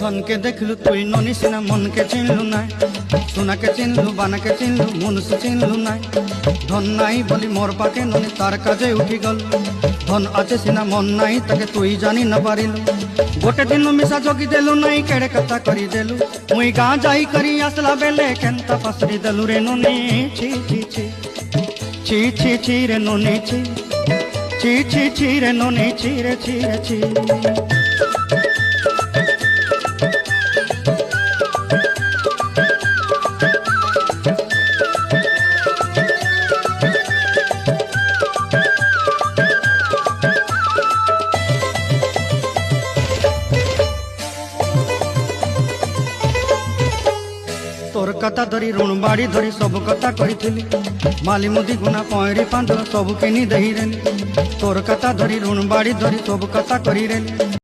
धन के देखलु तुई ननी सिना मन के चिन्हलु नाई सोना के चिन्हलु बाना के चिन्हलु मनुष्य चिन्हलु नाई धन नाई बोली मोर पाके ननी तार काजे उठी गल धन आचे सिना मन नाई ताके तुई जानी न पारिलु गोटे दिन मिसा जोगी देलु नाई केड़े कथा करी देलु मुई गाँ जाई करी आसला बेले केंता पसरी देलु रे ननी छी छी छी छी छी छी रे ननी छी छी छी छी रे ननी छी रे छी रे छी तोर कथा धरी ऋण बाड़ी धरी सब कथा करी माली मुदी गुना पहरी पांड सब किनी दही रेली तोर कथा धरी ऋण बाड़ी धरी सब कथा करी रेली